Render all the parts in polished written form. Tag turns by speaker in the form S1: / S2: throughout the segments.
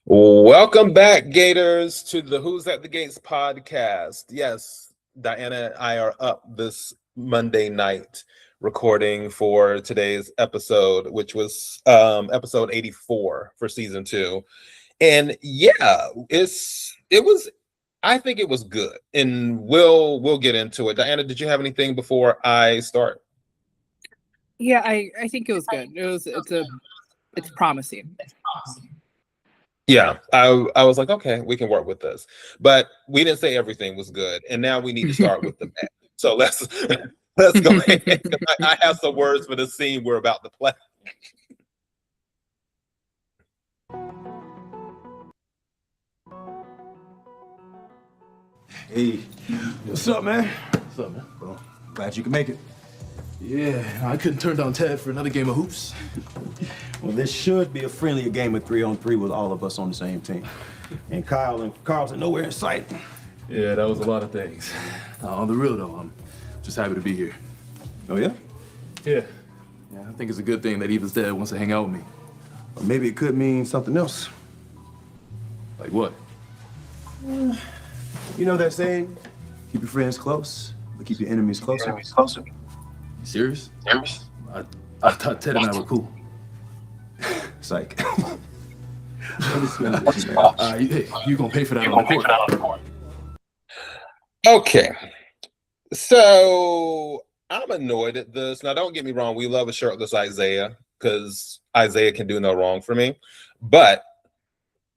S1: Welcome back, Gators, to the Who's at the Gates podcast. Yes, Diana and I are up this Monday night recording for today's episode, which was episode 84 for season 2. And yeah, I think it was good. And we'll get into it. Diana, did you have anything before I start?
S2: Yeah, I think it was good. It's promising.
S1: Yeah, I was like, okay, we can work with this, but we didn't say everything was good, and now we need to start with the bad. So let's go ahead. I have some words for the scene we're about to play.
S3: Hey,
S4: What's up, man?
S3: well, glad you can make it.
S4: Yeah, I couldn't turn down Ted for another game of hoops.
S3: Well, this should be a friendlier game of 3-on-3 with all of us on the same team. And Kyle and Carlton nowhere in sight.
S4: Yeah, that was a lot of things. On the real, though, I'm just happy to be here.
S3: Oh, yeah?
S4: Yeah, I think it's a good thing that Eva's dad wants to hang out with me.
S3: Or maybe it could mean something else.
S4: Like what?
S3: You know that saying? Keep your friends close, but keep your enemies closer.
S4: You serious? I thought Ted and I were cool.
S3: Psych.
S4: You gonna pay for that on the court.
S1: Okay, so I'm annoyed at this. Now, don't get me wrong. We love a shirtless Isaiah because Isaiah can do no wrong for me. But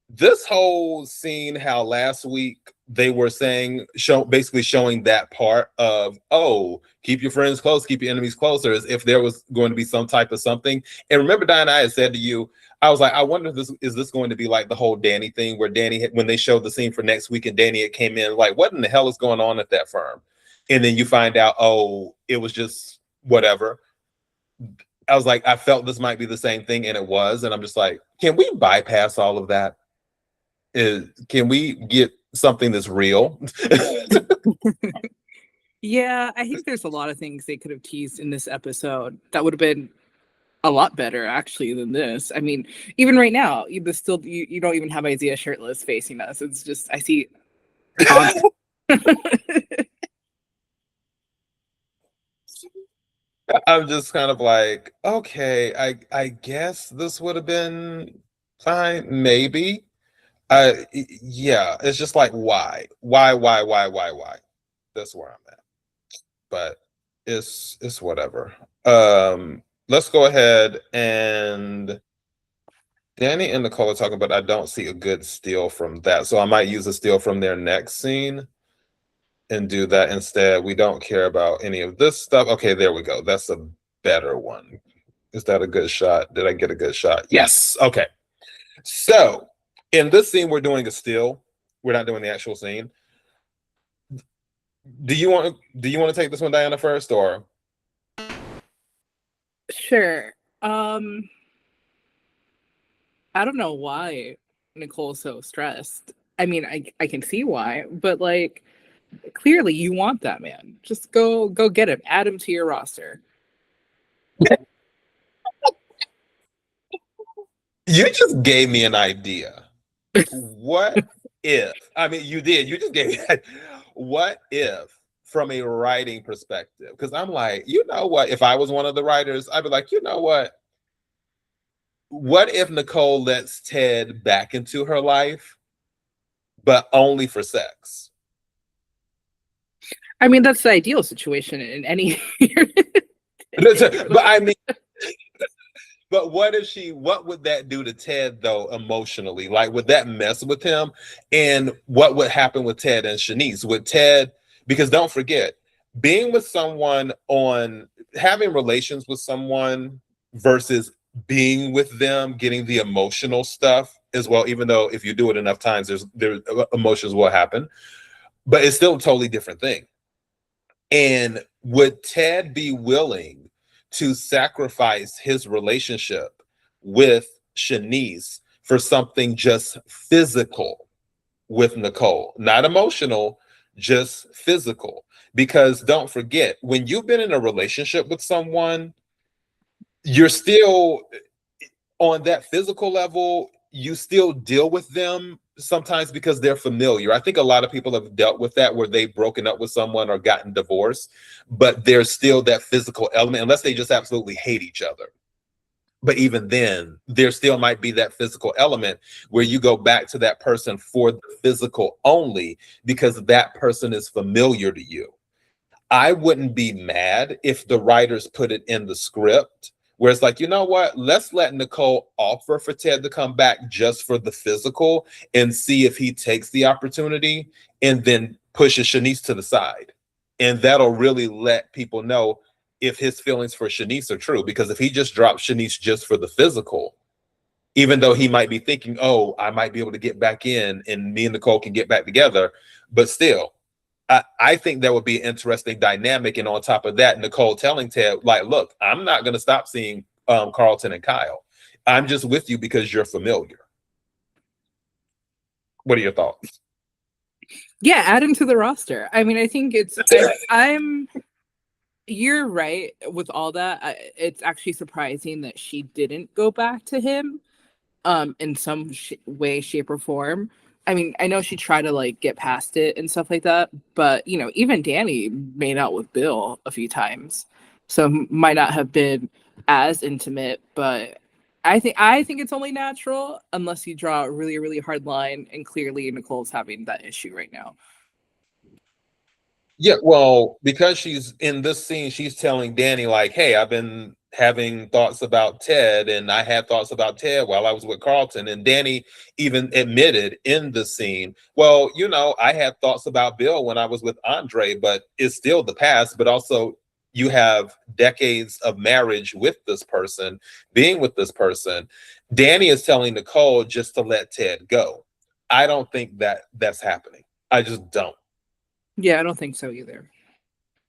S1: this whole scene, how last week they were basically showing that part of, oh, keep your friends close, keep your enemies closer, as if there was going to be some type of something. And remember, Diana, I had said to you, I was like, I wonder if this going to be like the whole Dani thing, where Dani, when they showed the scene for next week and Dani it came in, like, what in the hell is going on at that firm? And then you find out, oh, it was just whatever. I was like, I felt this might be the same thing, and it was. And I'm just like, can we bypass all of that? Can we get something that's real?
S2: Yeah, I think there's a lot of things they could have teased in this episode that would have been a lot better actually than this. I mean, even right now, you don't even have Isaiah shirtless facing us. It's just I see.
S1: I'm just kind of like, okay, I guess this would have been fine, maybe. Yeah, it's just like, why? That's where I'm at. But it's whatever. Let's go ahead, and Dani and Nicole are talking, but I don't see a good steal from that. So I might use a steal from their next scene and do that instead. We don't care about any of this stuff. Okay, there we go. That's a better one. Is that a good shot? Did I get a good shot? Yes. Okay. So in this scene, we're doing a steal. We're not doing the actual scene. Do you want to take this one, Diana, first, or?
S2: Sure. I don't know why Nicole's so stressed. I mean, I can see why, but like, clearly you want that man. Just go get him. Add him to your roster.
S1: You just gave me an idea. What if? I mean, you did. You just gave me. What if, from a writing perspective? Because I'm like, you know what? If I was one of the writers, I'd be like, you know what? What if Nicole lets Ted back into her life, but only for sex?
S2: I mean, that's the ideal situation in any.
S1: But I mean, but what would that do to Ted though, emotionally? Like, would that mess with him? And what would happen with Ted and Shanice? With Ted, because don't forget, being with someone, having relations with someone versus being with them, getting the emotional stuff as well, even though if you do it enough times, there's emotions will happen, but it's still a totally different thing. And would Ted be willing to sacrifice his relationship with Shanice for something just physical with Nicole? Not emotional, just physical. Because don't forget, when you've been in a relationship with someone, you're still on that physical level, you still deal with them sometimes because they're familiar. I think a lot of people have dealt with that where they've broken up with someone or gotten divorced, but there's still that physical element, unless they just absolutely hate each other. But even then, there still might be that physical element where you go back to that person for the physical only because that person is familiar to you. I wouldn't be mad if the writers put it in the script where it's like, you know what, let's let Nicole offer for Ted to come back just for the physical and see if he takes the opportunity and then pushes Shanice to the side. And that'll really let people know if his feelings for Shanice are true. Because if he just drops Shanice just for the physical, even though he might be thinking, oh, I might be able to get back in and me and Nicole can get back together, but still, I think that would be an interesting dynamic. And on top of that, Nicole telling Ted, like, look, I'm not going to stop seeing Carlton and Kyle. I'm just with you because you're familiar. What are your thoughts?
S2: Yeah, add him to the roster. I mean, I think you're right with all that. It's actually surprising that she didn't go back to him in some way, shape, or form. I mean, I know she tried to like get past it and stuff like that, but you know, even Dani made out with Bill a few times, so might not have been as intimate. But I think it's only natural unless you draw a really, really hard line, and clearly Nicole's having that issue right now.
S1: Yeah, well, because she's in this scene, she's telling Dani, like, hey, I've been having thoughts about Ted, and I had thoughts about Ted while I was with Carlton. And Dani even admitted in the scene, well, you know, I had thoughts about Bill when I was with Andre, but it's still the past. But also, you have decades of marriage with this person, being with this person. Dani is telling Nicole just to let Ted go. I don't think that that's happening. I just don't.
S2: Yeah, I don't think so either.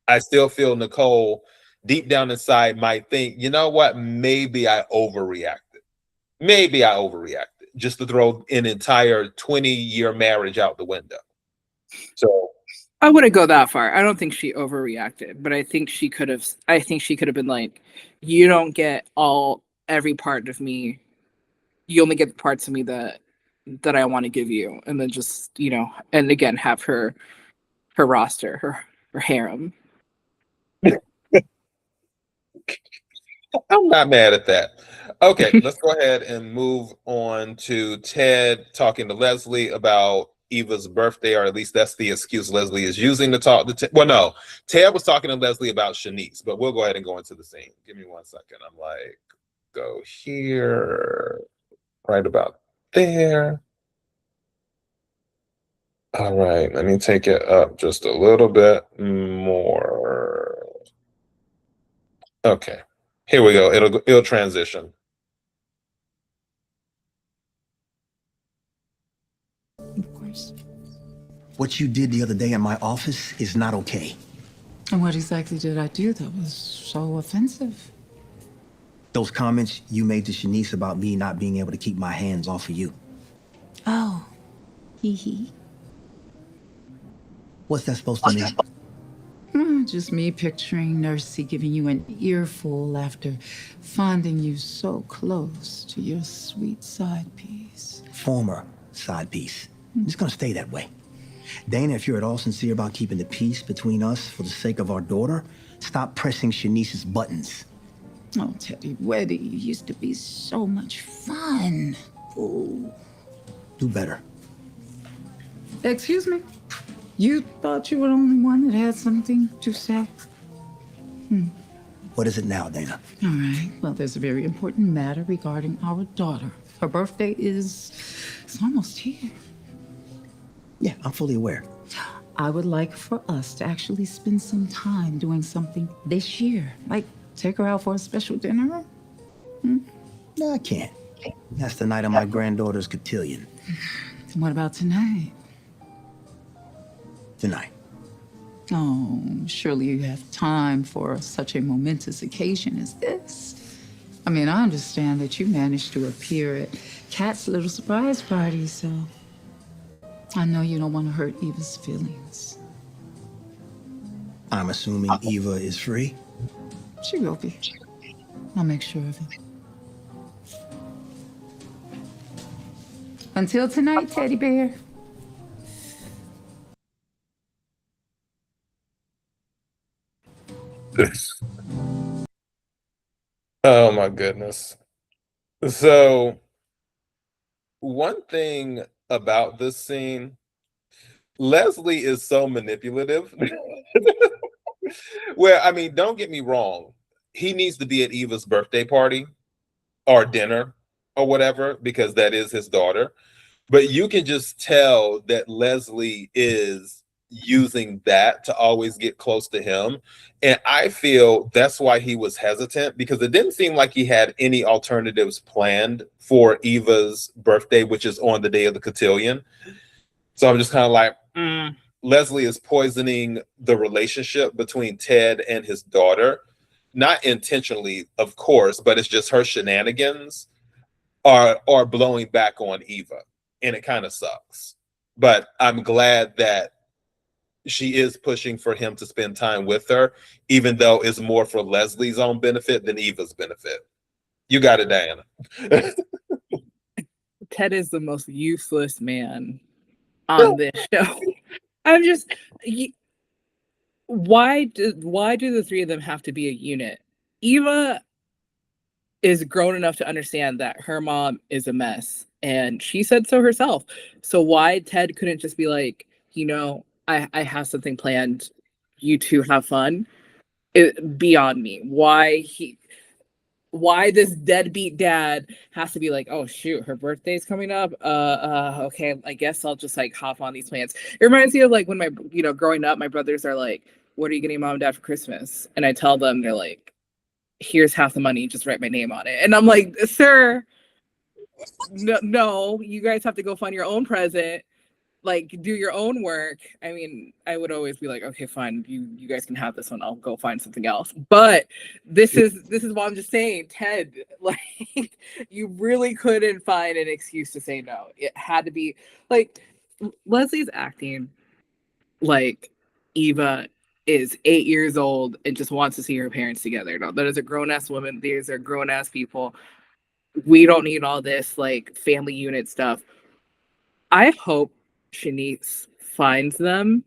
S1: I still feel Nicole deep down inside might think, you know what, maybe I overreacted. Maybe I overreacted just to throw an entire 20-year marriage out the window. So
S2: I wouldn't go that far. I don't think she overreacted, but I think she could have been like, you don't get every part of me. You only get the parts of me that I want to give you. And then just, you know, and again have her roster, her harem.
S1: I'm not mad at that. Okay, let's go ahead and move on to Ted talking to Leslie about Eva's birthday, or at least that's the excuse Leslie is using to talk to Ted. Well, no, Ted was talking to Leslie about Shanice, but we'll go ahead and go into the scene. Give me 1 second. I'm like, go here, right about there. All right, let me take it up just a little bit more. Okay, here we go. It'll transition.
S5: Of course.
S6: What you did the other day in my office is not okay.
S5: And what exactly did I do that was so offensive?
S6: Those comments you made to Shanice about me not being able to keep my hands off of you.
S5: Oh, hee.
S6: What's that supposed to mean?
S5: Just me picturing Nursey giving you an earful after finding you so close to your sweet side piece.
S6: Former side piece. I'm just gonna stay that way. Dana, if you're at all sincere about keeping the peace between us for the sake of our daughter, stop pressing Shanice's buttons.
S5: Oh, Teddy Weddy, you used to be so much fun. Ooh.
S6: Do better.
S5: Excuse me? You thought you were the only one that had something to say?
S6: What is it now, Dana?
S5: All right. Well, there's a very important matter regarding our daughter. Her birthday it's almost here.
S6: Yeah, I'm fully aware.
S5: I would like for us to actually spend some time doing something this year. Like take her out for a special dinner?
S6: No, I can't. That's the night of my granddaughter's cotillion.
S5: And what about tonight?
S6: Tonight.
S5: Oh, surely you have time for such a momentous occasion as this. I mean, I understand that you managed to appear at Kat's little surprise party, so I know you don't want to hurt Eva's feelings.
S6: I'm assuming Eva is free?
S5: She will be. I'll make sure of it. Until tonight, teddy bear.
S1: Oh my goodness. So one thing about this scene, Leslie is so manipulative. Where, I mean, don't get me wrong, he needs to be at Eva's birthday party or dinner or whatever, because that is his daughter. But you can just tell that Leslie is using that to always get close to him. And I feel that's why he was hesitant, because it didn't seem like he had any alternatives planned for Eva's birthday, which is on the day of the cotillion. So I'm just kind of like, Leslie is poisoning the relationship between Ted and his daughter. Not intentionally, of course, but it's just her shenanigans are blowing back on Eva. And it kind of sucks. But I'm glad that she is pushing for him to spend time with her, even though it's more for Leslie's own benefit than Eva's benefit. You got it, Diana.
S2: Ted is the most useless man on this show. I'm just, why do the three of them have to be a unit? Eva is grown enough to understand that her mom is a mess, and she said so herself. So why Ted couldn't just be like, I have something planned, you two have fun? Beyond me. Why this deadbeat dad has to be like, oh shoot, her birthday's coming up. Okay, I guess I'll just like hop on these plans. It reminds me of like when my, growing up, my brothers are like, what are you getting mom and dad for Christmas? And I tell them, they're like, here's half the money, just write my name on it. And I'm like, sir, no, you guys have to go find your own present. Like, do your own work. I mean, I would always be like, okay, fine, you guys can have this one. I'll go find something else. But this is what I'm just saying, Ted. Like, you really couldn't find an excuse to say no. It had to be like Leslie's acting like Eva is 8 years old and just wants to see her parents together. No, that is a grown ass woman. These are grown ass people. We don't need all this like family unit stuff. I hope Shanice finds them,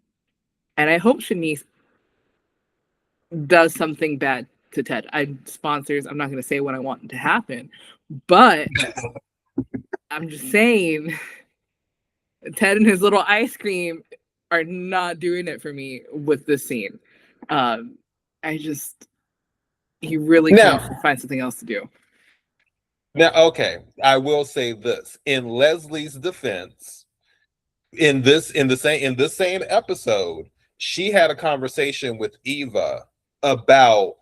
S2: and I hope Shanice does something bad to Ted. I'm not going to say what I want to happen, but I'm just saying Ted and his little ice cream are not doing it for me with this scene. He really can find something else to do.
S1: Now, okay, I will say this in Leslie's defense. In this same episode, she had a conversation with Eva about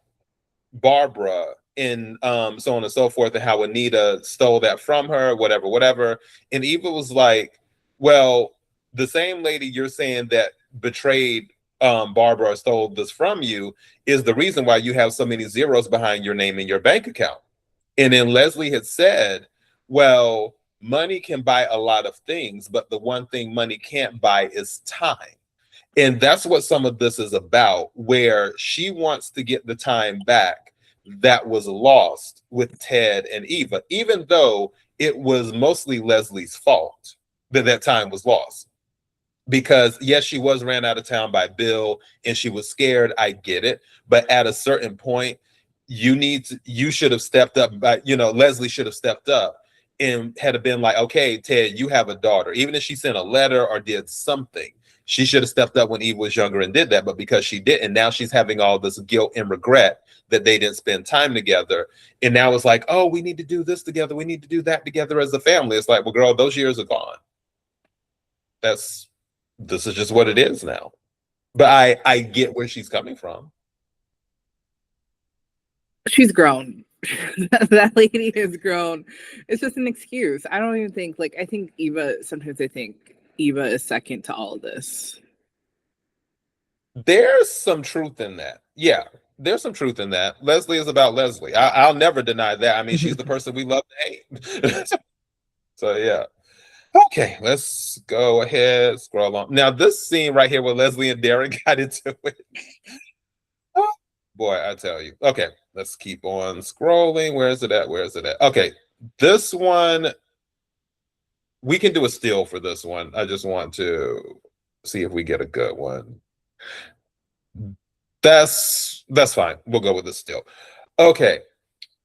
S1: Barbara and so on and so forth, and how Anita stole that from her, whatever. And Eva was like, well, the same lady you're saying that betrayed Barbara or stole this from you is the reason why you have so many zeros behind your name in your bank account. And then Leslie had said, well, money can buy a lot of things, but the one thing money can't buy is time. And that's what some of this is about, where she wants to get the time back that was lost with Ted and Eva, even though it was mostly Leslie's fault that time was lost. Because yes, she was ran out of town by Bill and she was scared. I get it. But at a certain point, you should have stepped up. Leslie should have stepped up and had been like, okay, Ted, you have a daughter. Even if she sent a letter or did something, she should have stepped up when Eve was younger and did that. But because she didn't, now she's having all this guilt and regret that they didn't spend time together. And now it's like, oh, we need to do this together. We need to do that together as a family. It's like, well, girl, those years are gone. This is just what it is now. But I get where she's coming from.
S2: She's grown. That lady has grown. It's just an excuse. I don't even think I think sometimes I think Eva is second to all of this.
S1: There's some truth in that. Yeah, there's some truth in that. Leslie is about Leslie. I'll never deny that. I mean, she's the person we love to hate. So yeah. Okay, let's go ahead, scroll on. Now, this scene right here where Leslie and Darren got into it. Oh, boy, I tell you. Okay, let's keep on scrolling. Where is it at? Okay, this one we can do a still for this one. I just want to see if we get a good one. That's fine. We'll go with this still. Okay.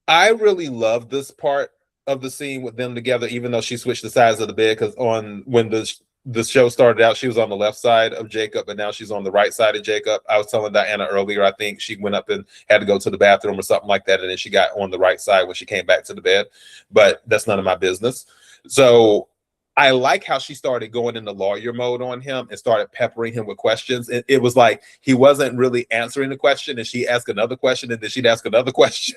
S1: I really love this part of the scene with them together, even though she switched the sides of the bed, because when the show started out, she was on the left side of Jacob, and now she's on the right side of Jacob. I was telling Diana earlier, I think she went up and had to go to the bathroom or something like that, and then she got on the right side when she came back to the bed, but that's none of my business. So I like how she started going into lawyer mode on him and started peppering him with questions. It was like he wasn't really answering the question, and she asked another question, and then she'd ask another question.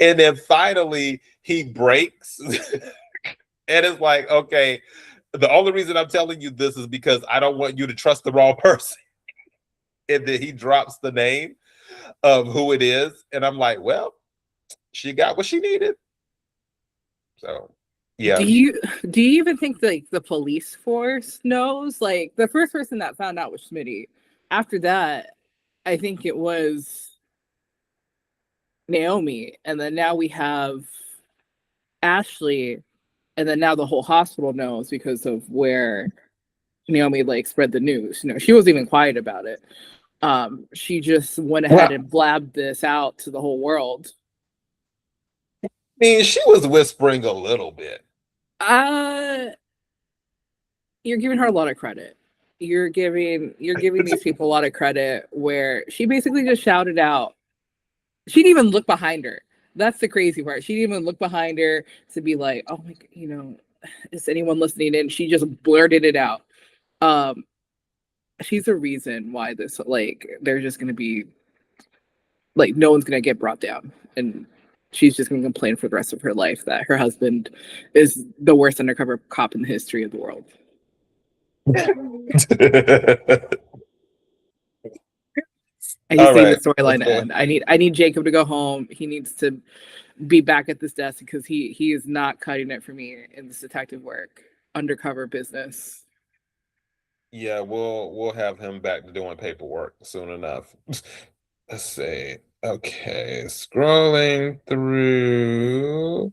S1: And then finally he breaks. And it's like, okay, the only reason I'm telling you this is because I don't want you to trust the wrong person. And then he drops the name of who it is. And I'm like, well, she got what she needed. So yeah.
S2: Do you even think like the police force knows? Like the first person that found out was Smitty. After that, I think it was Naomi, and then now we have Ashley, and then now the whole hospital knows because of where Naomi like spread the news. You know, she wasn't even quiet about it. She just went ahead and blabbed this out to the whole world.
S1: I mean, she was whispering a little bit.
S2: You're giving her a lot of credit. You're giving these people a lot of credit where she basically just shouted out. She didn't even look behind her. That's the crazy part. She didn't even look behind her to be like, oh my, you know, is anyone listening in? She just blurted it out. She's the reason why this, like, they're just gonna be like, no one's gonna get brought down, and she's just gonna complain for the rest of her life that her husband is the worst undercover cop in the history of the world. I just need the storyline to end. I need Jacob to go home. He needs to be back at this desk because he is not cutting it for me in this detective work, undercover business.
S1: Yeah, we'll have him back to doing paperwork soon enough. Let's see. Okay, scrolling through.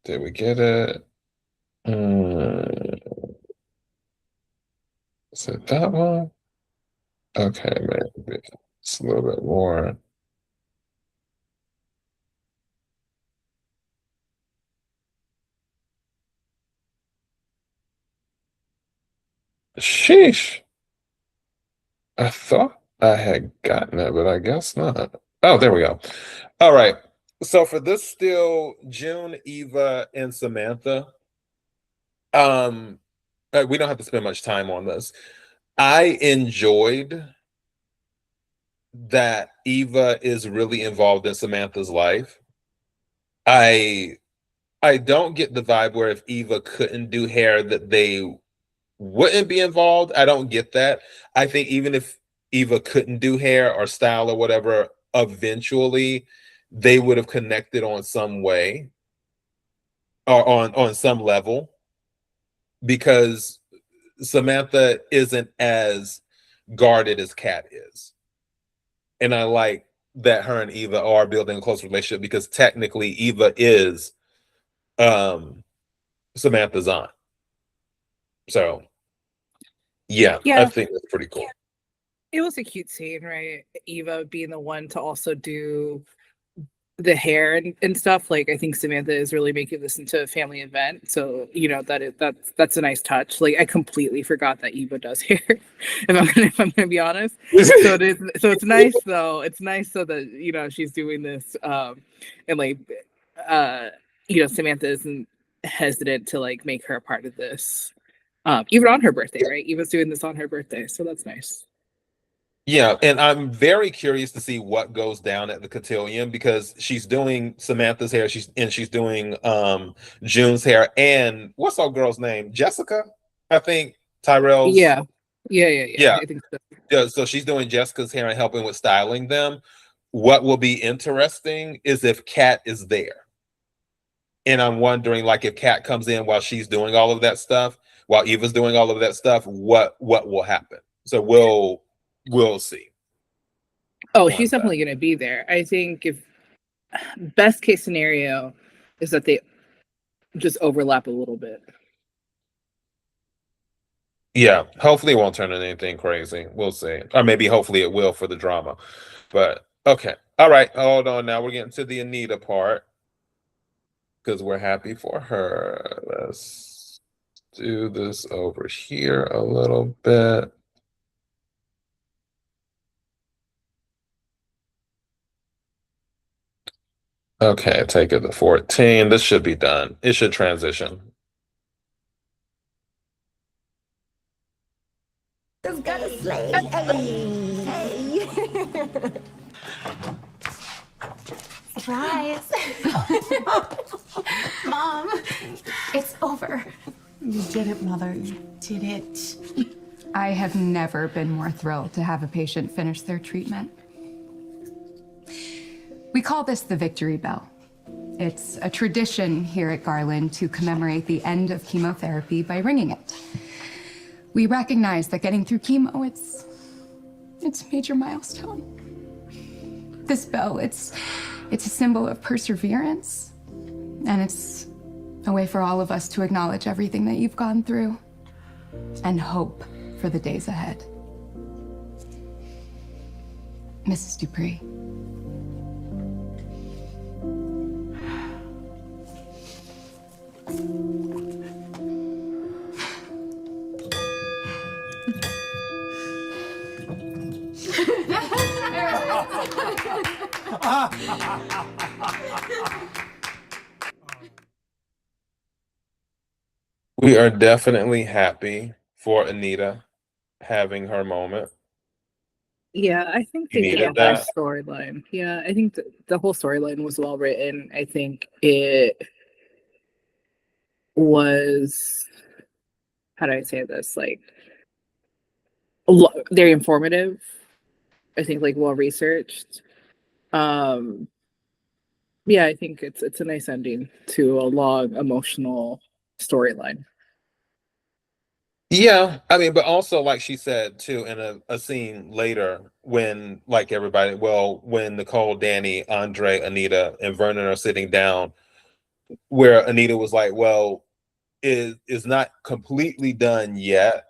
S1: Did we get it? Is it that one? Okay, maybe it's a little bit more. Sheesh. I thought I had gotten it, but I guess not. Oh, there we go. All right. So for this still, June, Eva, and Samantha. We don't have to spend much time on this. I enjoyed that Eva is really involved in Samantha's life. I don't get the vibe where if Eva couldn't do hair that they wouldn't be involved. I don't get that. I think even if Eva couldn't do hair or style or whatever, eventually they would have connected on some way or on some level, because Samantha isn't as guarded as Kat is. And I like that her and Eva are building a close relationship because technically Eva is Samantha's aunt. So yeah, I think that's pretty cool.
S2: It was a cute scene, right? Eva being the one to also do the hair and stuff. Like, I think Samantha is really making this into a family event. So, you know, that's a nice touch. Like, I completely forgot that Eva does hair, if I'm gonna be honest. So it's nice though. It's nice so that, you know, she's doing this and like you know, Samantha isn't hesitant to like make her a part of this. Even on her birthday, right? Eva's doing this on her birthday, so that's nice.
S1: Yeah, and I'm very curious to see what goes down at the cotillion, because she's doing Samantha's hair, she's doing June's hair, and what's our girl's name? Jessica, I think. Tyrell's.
S2: Yeah. I think so.
S1: Yeah, so she's doing Jessica's hair and helping with styling them. What will be interesting is if Kat is there. And I'm wondering, like, if Kat comes in while she's doing all of that stuff, while Eva's doing all of that stuff, what will happen? So we'll see.
S2: Oh, she's definitely going to be there. I think if best case scenario is that they just overlap a little bit.
S1: Yeah, hopefully it won't turn into anything crazy. We'll see. Or maybe hopefully it will for the drama. But okay. All right. Hold on now. We're getting to the Anita part. Because we're happy for her. Let's do this over here a little bit. Okay, take it to 14. This should be done. It should transition.
S7: Just got a slay. Hey. Surprise. Mom, it's over.
S8: You did it, Mother. You did it.
S9: I have never been more thrilled to have a patient finish their treatment. We call this the victory bell. It's a tradition here at Garland to commemorate the end of chemotherapy by ringing it. We recognize that getting through chemo, it's a major milestone. This bell, it's a symbol of perseverance, and it's a way for all of us to acknowledge everything that you've gone through and hope for the days ahead. Mrs. Dupree.
S1: We are definitely happy for Anita having her moment.
S2: Yeah, I think
S1: You
S2: they did
S1: needed
S2: a whole
S1: that?
S2: storyline. Yeah, I think the whole storyline was well written. I think it was, how do I say this? Like, very informative. I think like well researched. Yeah, I think it's a nice ending to a long emotional storyline.
S1: Yeah, I mean, but also like she said too in a scene later when like everybody, well, when Nicole, Dani, Andre, Anita, and Vernon are sitting down, where Anita was like, well, is not completely done yet.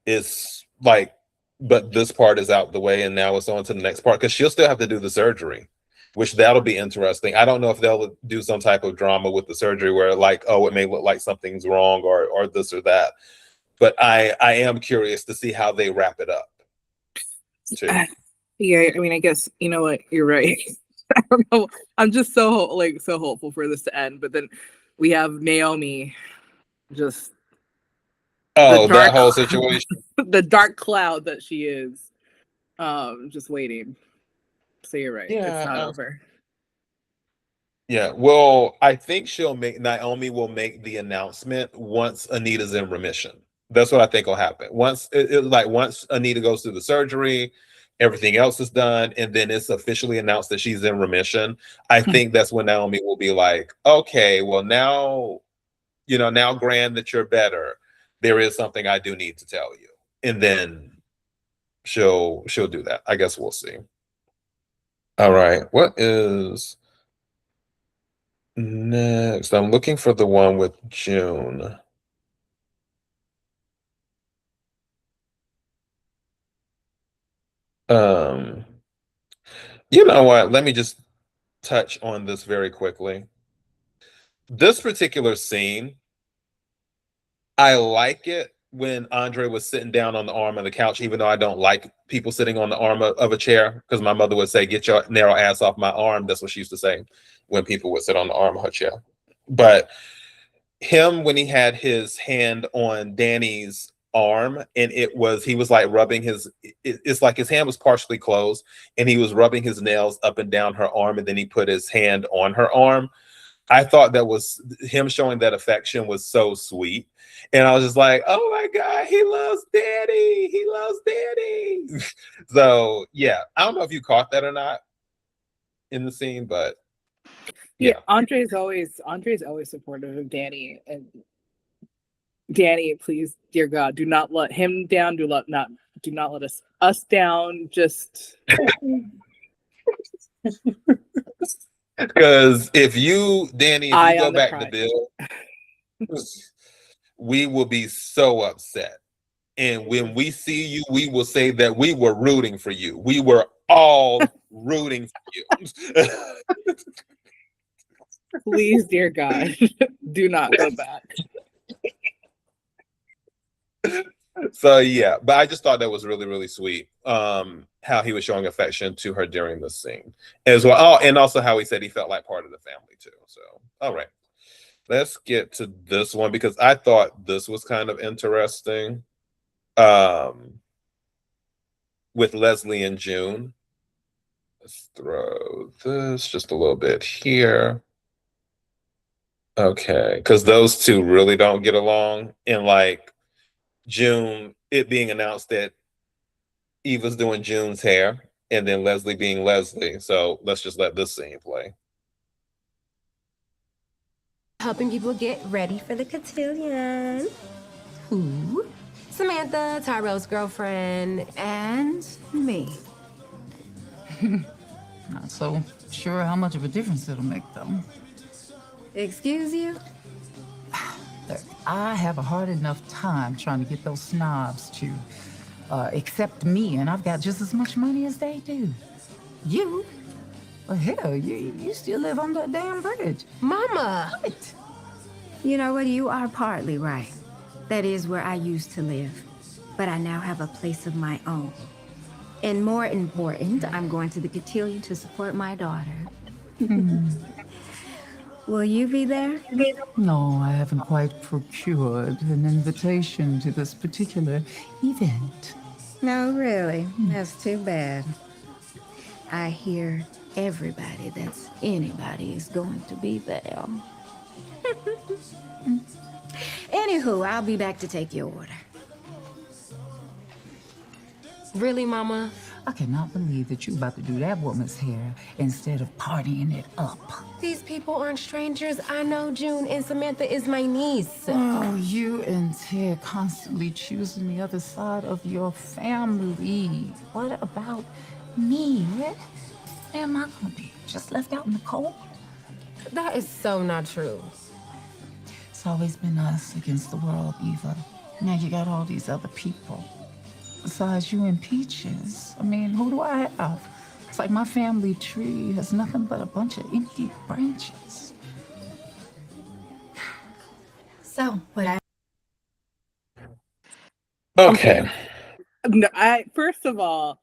S1: It's like, but this part is out the way, and now it's on to the next part because she'll still have to do the surgery, which that'll be interesting. I don't know if they'll do some type of drama with the surgery where like, oh, it may look like something's wrong or this or that. But I am curious to see how they wrap it up. Too.
S2: Yeah, I mean, I guess you know what, you're right. I don't know. I'm just so hopeful for this to end, but then we have Naomi just
S1: Oh, that whole situation.
S2: the dark cloud that she is, just waiting. So you're right.
S1: Yeah,
S2: it's not over.
S1: Yeah, well, I think Naomi will make the announcement once Anita's in remission. That's what I think will happen. Once once Anita goes through the surgery, everything else is done, and then it's officially announced that she's in remission. I think that's when Naomi will be like, okay, well now, now Grand that you're better, there is something I do need to tell you. And then she'll do that. I guess we'll see. All right. What is next? I'm looking for the one with June. You know what? Let me just touch on this very quickly. This particular scene, I like it when Andre was sitting down on the arm of the couch, even though I don't like people sitting on the arm of a chair, because my mother would say, "Get your narrow ass off my arm." That's what she used to say when people would sit on the arm of her chair. But him, when he had his hand on Dani's arm, and he was like rubbing it's like his hand was partially closed, and he was rubbing his nails up and down her arm, and then he put his hand on her arm. I thought that was him showing that affection was so sweet. And I was just like, oh my God, he loves Daddy. He loves Daddy. So yeah, I don't know if you caught that or not in the scene, but yeah.
S2: Andre's always supportive of Dani, and Dani, please, dear God, do not let him down. Do not let us down. Just
S1: because if you, Dani, if you go back to Bill, we will be so upset. And when we see you, we will say that we were rooting for you. We were all rooting for you.
S2: Please, dear God, do not go back.
S1: So yeah, but I just thought that was really, really sweet. How he was showing affection to her during the scene as well. Oh, and also how he said he felt like part of the family too. So all right. Let's get to this one because I thought this was kind of interesting. With Leslie and June. Let's throw this just a little bit here. Okay, because those two really don't get along. And like June, it being announced that Eva's doing June's hair, and then Leslie being Leslie. So let's just let this scene play.
S7: Helping people get ready for the cotillion.
S5: Who?
S7: Samantha, Tyrell's girlfriend,
S5: And me. Not so sure how much of a difference it'll make, though.
S7: excuse you?
S5: Look, I have a hard enough time trying to get those snobs to accept me, and I've got just as much money as they do. You? Well, hell, you still live on that damn bridge.
S7: Mama!
S5: What?
S7: You know what? You are partly right. That is where I used to live. But I now have a place of my own. And more important, I'm going to the cotillion to support my daughter. Will you be there?
S5: No, I haven't quite procured an invitation to this particular event.
S7: No, really. That's too bad. I hear everybody that's anybody is going to be there. Anywho, I'll be back to take your order. Really, Mama?
S5: I cannot believe that you're about to do that woman's hair instead of partying it up.
S7: These people aren't strangers. I know June, and Samantha is my niece.
S5: Oh, you and Ted constantly choosing the other side of your family. What about me? Where am I gonna be? Just left out in the cold?
S7: That is so not true.
S5: It's always been us against the world, Eva. Now you got all these other people. Besides you and Peaches, I mean, who do I have? It's like my family tree has nothing but a bunch of empty branches.
S7: So, what I...
S1: Okay.
S2: No, first of all,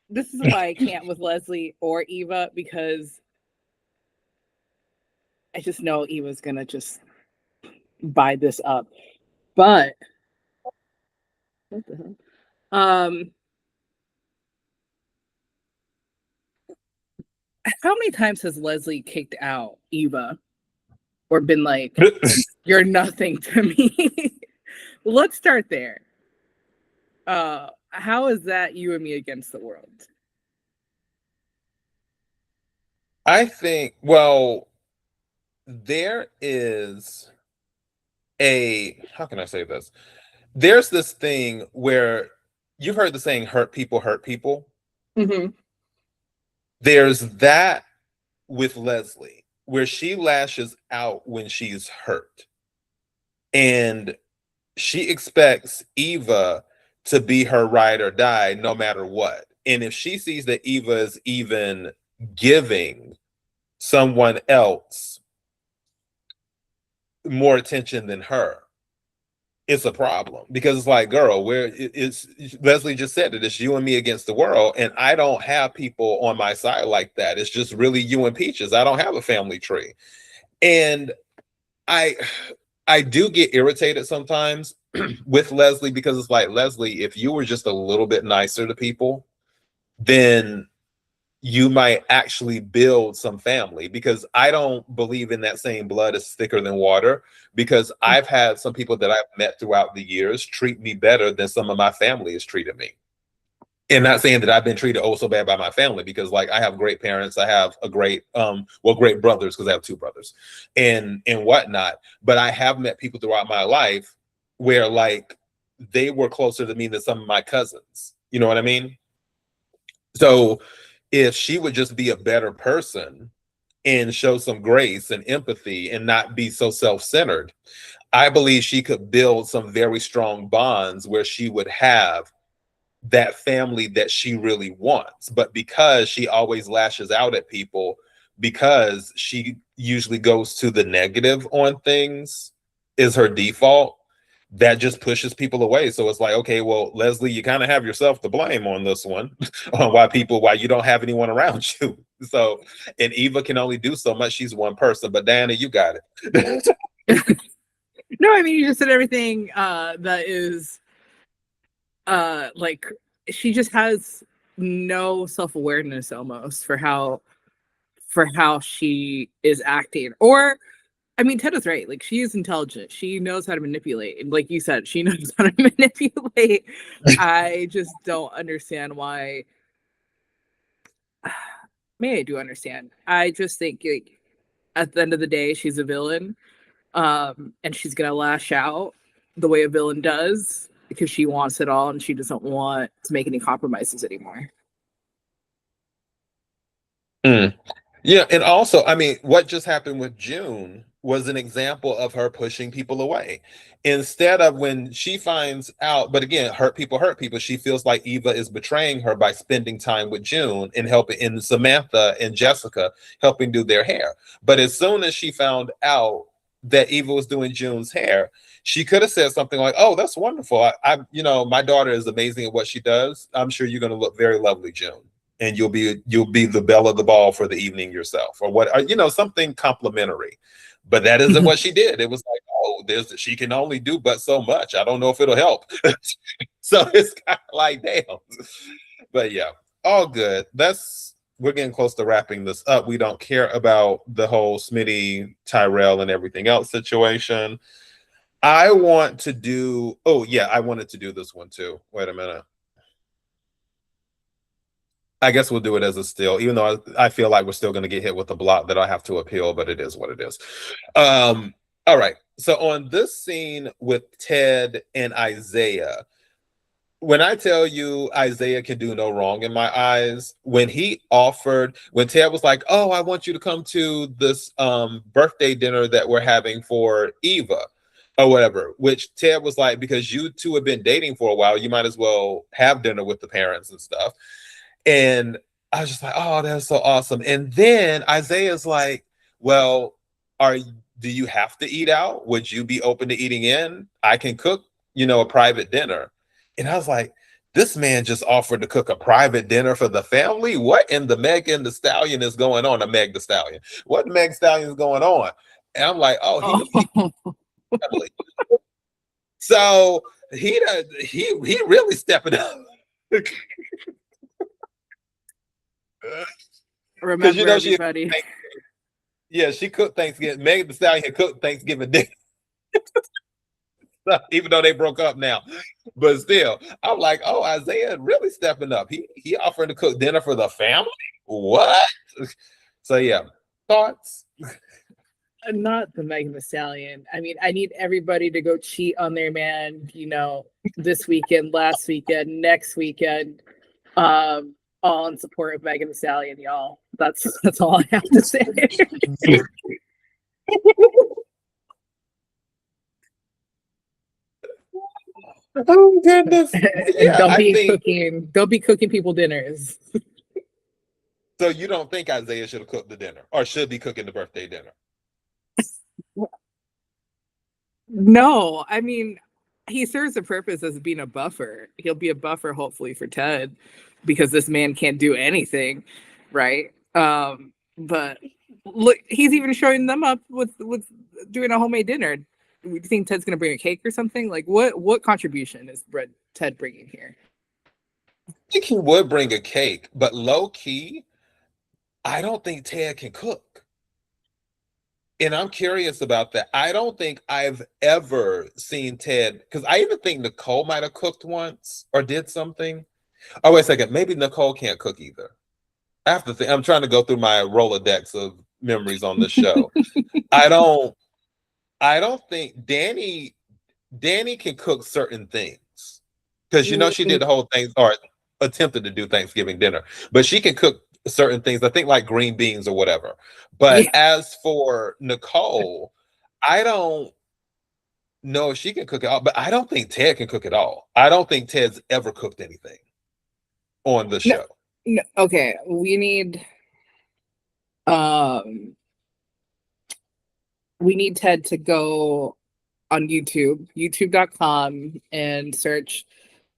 S2: this is why I can't with Leslie or Eva, because I just know Eva's gonna just buy this up. But what the hell? How many times has Leslie kicked out Eva or been like, you're nothing to me? Let's start there. How is that you and me against the world?
S1: I think, well, there is how can I say this? There's this thing where you've heard the saying, hurt people hurt people.
S2: Mm-hmm.
S1: There's that with Leslie, where she lashes out when she's hurt. And she expects Eva to be her ride or die no matter what. And if she sees that Eva is even giving someone else more attention than her, it's a problem, because it's like, girl, Leslie just said it, it's you and me against the world, and I don't have people on my side like that. It's just really you and Peaches. I don't have a family tree. And I do get irritated sometimes with Leslie, because it's like, Leslie, if you were just a little bit nicer to people, then you might actually build some family, because I don't believe in that saying blood is thicker than water, because I've had some people that I've met throughout the years treat me better than some of my family has treated me. And not saying that I've been treated oh so bad by my family, because like I have great parents, I have a great great brothers, because I have two brothers and whatnot. But I have met people throughout my life where like they were closer to me than some of my cousins. You know what I mean? So if she would just be a better person and show some grace and empathy and not be so self-centered, I believe she could build some very strong bonds where she would have that family that she really wants. But because she always lashes out at people, because she usually goes to the negative on things, is her default, that just pushes people away. So it's like, okay, well, Leslie, you kind of have yourself to blame on this one, on why you don't have anyone around you. So, and Eva can only do so much. She's one person, but Diana, you got it.
S2: No, I mean, you just said everything that is like, she just has no self-awareness almost for how she is acting. Or I mean, Ted is right. Like, she is intelligent. She knows how to manipulate. And like you said, she knows how to manipulate. I just don't understand why. Maybe I do understand. I just think, like, at the end of the day, she's a villain. And she's gonna lash out the way a villain does because she wants it all and she doesn't want to make any compromises anymore.
S1: Yeah, and also, I mean, what just happened with June was an example of her pushing people away. Instead of, when she finds out, but again, hurt people, she feels like Eva is betraying her by spending time with June and helping, in Samantha and Jessica helping do their hair. But as soon as she found out that Eva was doing June's hair, she could have said something like, "Oh, that's wonderful. I my daughter is amazing at what she does. I'm sure you're going to look very lovely, June. And you'll be the belle of the ball for the evening yourself," or what, something complimentary. But that isn't what she did. It was like, "Oh, she can only do but so much. I don't know if it'll help." So it's kind of like, damn. But yeah, all good. We're getting close to wrapping this up. We don't care about the whole Smitty, Tyrell, and everything else situation. I wanted to do this one too. Wait a minute. I guess we'll do it as a still, even though I feel like we're still going to get hit with a block that I have to appeal, but it is what it is. All right. So on this scene with Ted and Isaiah, when I tell you Isaiah can do no wrong in my eyes, when Ted was like, "Oh, I want you to come to this birthday dinner that we're having for Eva," or whatever, which Ted was like, "Because you two have been dating for a while, you might as well have dinner with the parents and stuff." And I was just like, "Oh, that's so awesome." And then Isaiah's like, "Well, do you have to eat out? Would you be open to eating in? I can cook, a private dinner." And I was like, this man just offered to cook a private dinner for the family? What in the Meg and the Stallion is going on? A Meg the Stallion. What Meg Stallion is going on? And I'm like, oh, he so he really stepping up.
S2: Remember, everybody.
S1: She cooked Thanksgiving. Megan Thee Stallion had cooked Thanksgiving dinner. Even though they broke up now. But still, I'm like, oh, Isaiah really stepping up. He offered to cook dinner for the family? What? So yeah. Thoughts?
S2: Not the Megan Thee Stallion. I mean, I need everybody to go cheat on their man, this weekend, last weekend, next weekend. All in support of Megan Thee Stallion, y'all. That's all I have to say.
S1: Oh goodness! Yeah,
S2: don't be cooking people dinners.
S1: So you don't think Isaiah should have cooked the dinner, or should be cooking the birthday dinner?
S2: No, I mean, he serves a purpose as being a buffer. He'll be a buffer, hopefully, for Ted, because this man can't do anything, right? But look, he's even showing them up with doing a homemade dinner. Do you think Ted's gonna bring a cake or something? Like, what contribution is Ted bringing here?
S1: I think he would bring a cake, but low key, I don't think Ted can cook. And I'm curious about that. I don't think I've ever seen Ted, because I even think Nicole might have cooked once or did something. Oh, wait a second. Maybe Nicole can't cook either. I have to think. I'm trying to go through my Rolodex of memories on the show. I don't think Dani can cook certain things, because she did the whole thing, or attempted to do Thanksgiving dinner, but she can cook certain things. I think like green beans or whatever. But as for Nicole, I don't know if she can cook it all, but I don't think Ted can cook it all. I don't think Ted's ever cooked anything on the show.
S2: No, okay, we need Ted to go on youtube.com and search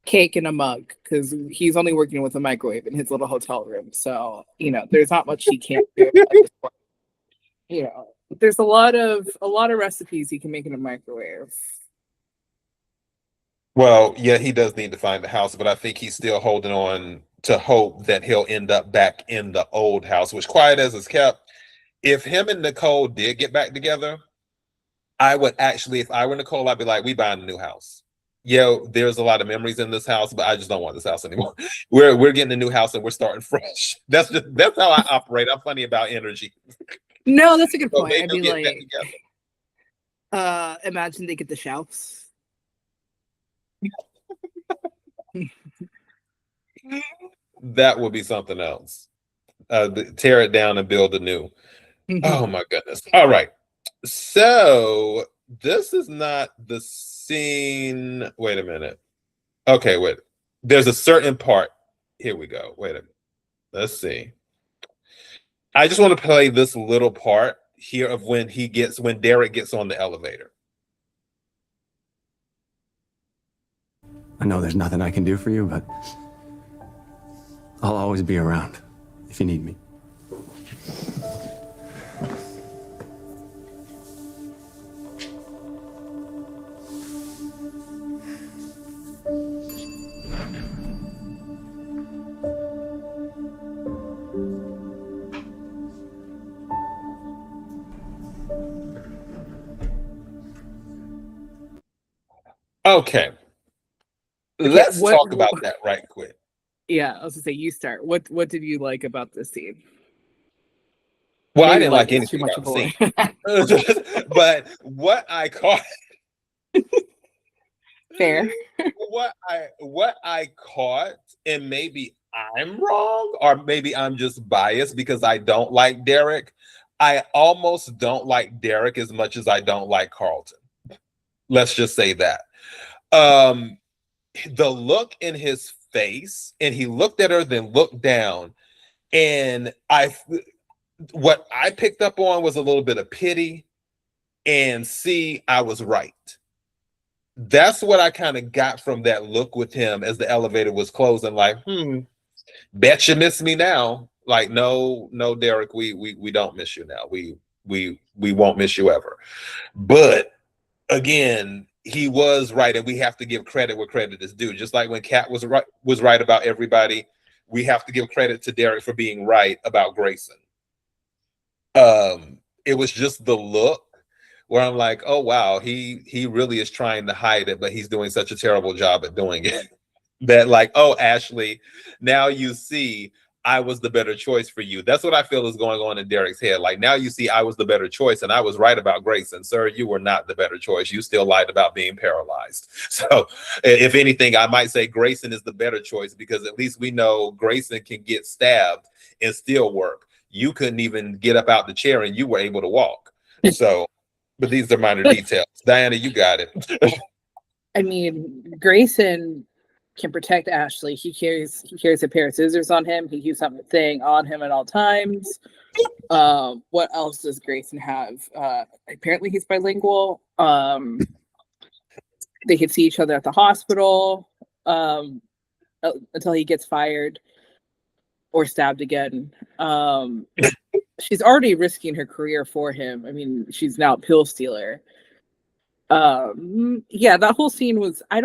S2: cake in a mug, because he's only working with a microwave in his little hotel room. So, there's not much he can't do at this point. There's a lot of recipes he can make in a microwave.
S1: Well, yeah, he does need to find the house, but I think he's still holding on to hope that he'll end up back in the old house, which, quiet as it's kept, if him and Nicole did get back together, I would actually, if I were Nicole, I'd be like, we buying a new house. Yo, there's a lot of memories in this house, but I just don't want this house anymore. We're getting a new house and we're starting fresh. That's how I operate. I'm funny about energy.
S2: No, that's a good point.
S1: So
S2: I'd be like, imagine they get the shelves.
S1: That would be something else. Tear it down and build anew. Oh my goodness. All right. So this is not the scene. Wait a minute. Okay, wait. There's a certain part. Here we go. Wait a minute. Let's see. I just want to play this little part here of when Derek gets on the elevator.
S10: I know there's nothing I can do for you, but I'll always be around if you need me.
S1: Okay. Let's talk about that right quick.
S2: Yeah, I was gonna say, you start. What did you like about this scene?
S1: Well, maybe I didn't like anything about the scene. But what I caught
S2: fair.
S1: what I caught, and maybe I'm wrong, or maybe I'm just biased because I don't like Derek. I almost don't like Derek as much as I don't like Carlton. Let's just say that. The look in his face, and he looked at her, then looked down, and what I picked up on was a little bit of pity, and see, I was right. That's what I kind of got from that look with him as the elevator was closing. Like, bet you miss me now. Like, no, Derek, we don't miss you now. We won't miss you ever. But again, he was right, and we have to give credit where credit is due. Just like when Kat was right about everybody, we have to give credit to Derek for being right about Grayson. It was just the look where I'm like, oh wow, he really is trying to hide it, but he's doing such a terrible job at doing it. That like, oh Ashley, now you see I was the better choice for you. That's what I feel is going on in Derek's head. Like, now you see I was the better choice, and I was right about Grayson. Sir, you were not the better choice. You still lied about being paralyzed. So if anything, I might say Grayson is the better choice, because at least we know Grayson can get stabbed and still work. You couldn't even get up out the chair, and you were able to walk. So, but these are minor details. Diana, you got it.
S2: I mean, Grayson can protect Ashley. He carries a pair of scissors on him. He keeps something on him at all times. What else does Grayson have? Apparently he's bilingual. They could see each other at the hospital until he gets fired or stabbed again. She's already risking her career for him. I mean, she's now a pill stealer. Yeah, that whole scene was, I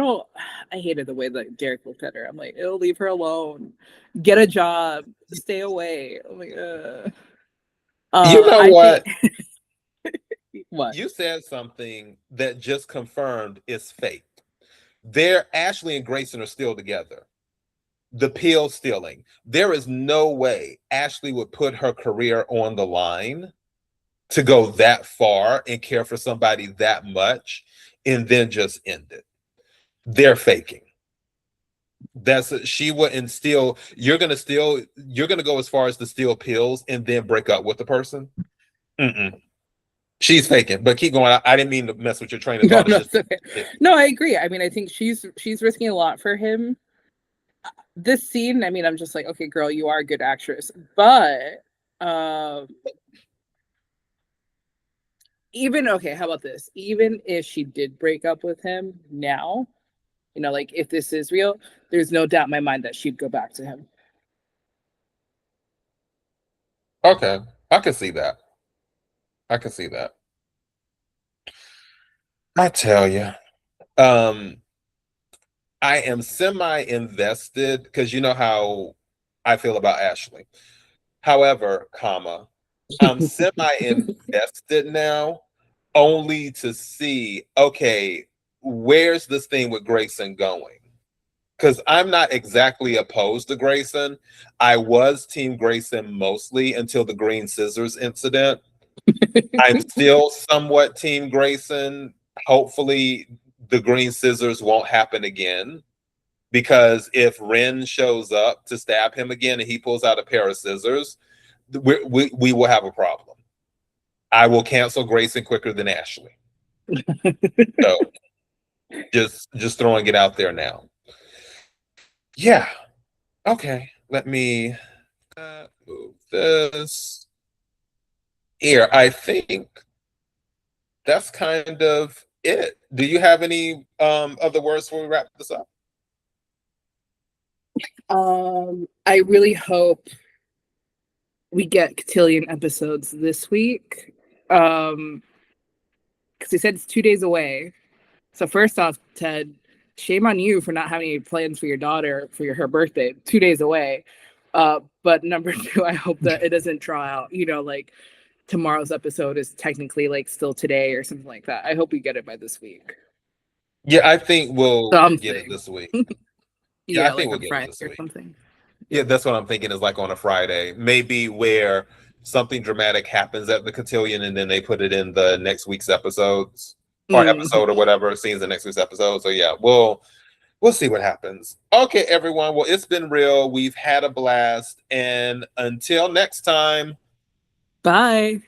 S2: hated the way that Derek looked at her. I'm like, it'll leave her alone. Get a job. Stay away. I'm like,
S1: you know what?
S2: What?
S1: You said something that just confirmed it's fake. Ashley and Grayson are still together. The pill stealing. There is no way Ashley would put her career on the line to go that far and care for somebody that much and then just end it. They're faking. She wouldn't steal. You're gonna go as far as to steal pills and then break up with the person. Mm-mm. She's faking, but keep going. I didn't mean to mess with your train of thought.
S2: It's okay. No, I agree. I mean, I think she's risking a lot for him. This scene, I mean, I'm just like, okay, girl, you are a good actress, but even okay, how about this? Even if she did break up with him now, you know, like if this is real, there's no doubt in my mind that she'd go back to him.
S1: Okay, I can see that. I can see that. I tell you, I am semi-invested because you know how I feel about Ashley. However, I'm semi-invested now only to see, okay, where's this thing with Grayson going? Because I'm not exactly opposed to Grayson. I was Team Grayson mostly until the green scissors incident. I'm still somewhat Team Grayson. Hopefully, the green scissors won't happen again. Because if Ren shows up to stab him again and he pulls out a pair of scissors, we will have a problem. I will cancel Grayson quicker than Ashley. So just throwing it out there now. Yeah. Okay. Let me move this here. I think that's kind of it. Do you have any other words before we wrap this up?
S2: I really hope we get cotillion episodes this week. Because he said it's 2 days away. So first off, Ted, shame on you for not having any plans for your daughter for her birthday. 2 days away. But number two, I hope that it doesn't draw out, you know, like tomorrow's episode is technically like still today or something like that. I hope we get it by this week.
S1: Yeah, I think we'll get it this week.
S2: Yeah,
S1: I think
S2: like
S1: we'll
S2: on
S1: get it this
S2: Friday or
S1: week.
S2: something.
S1: Yeah, that's what I'm thinking is like on a Friday, maybe where something dramatic happens at the cotillion and then they put it in the next week's episodes or episode or whatever, scenes in next week's episode. So yeah, we'll see what happens. Okay, everyone. Well, it's been real. We've had a blast. And until next time.
S2: Bye.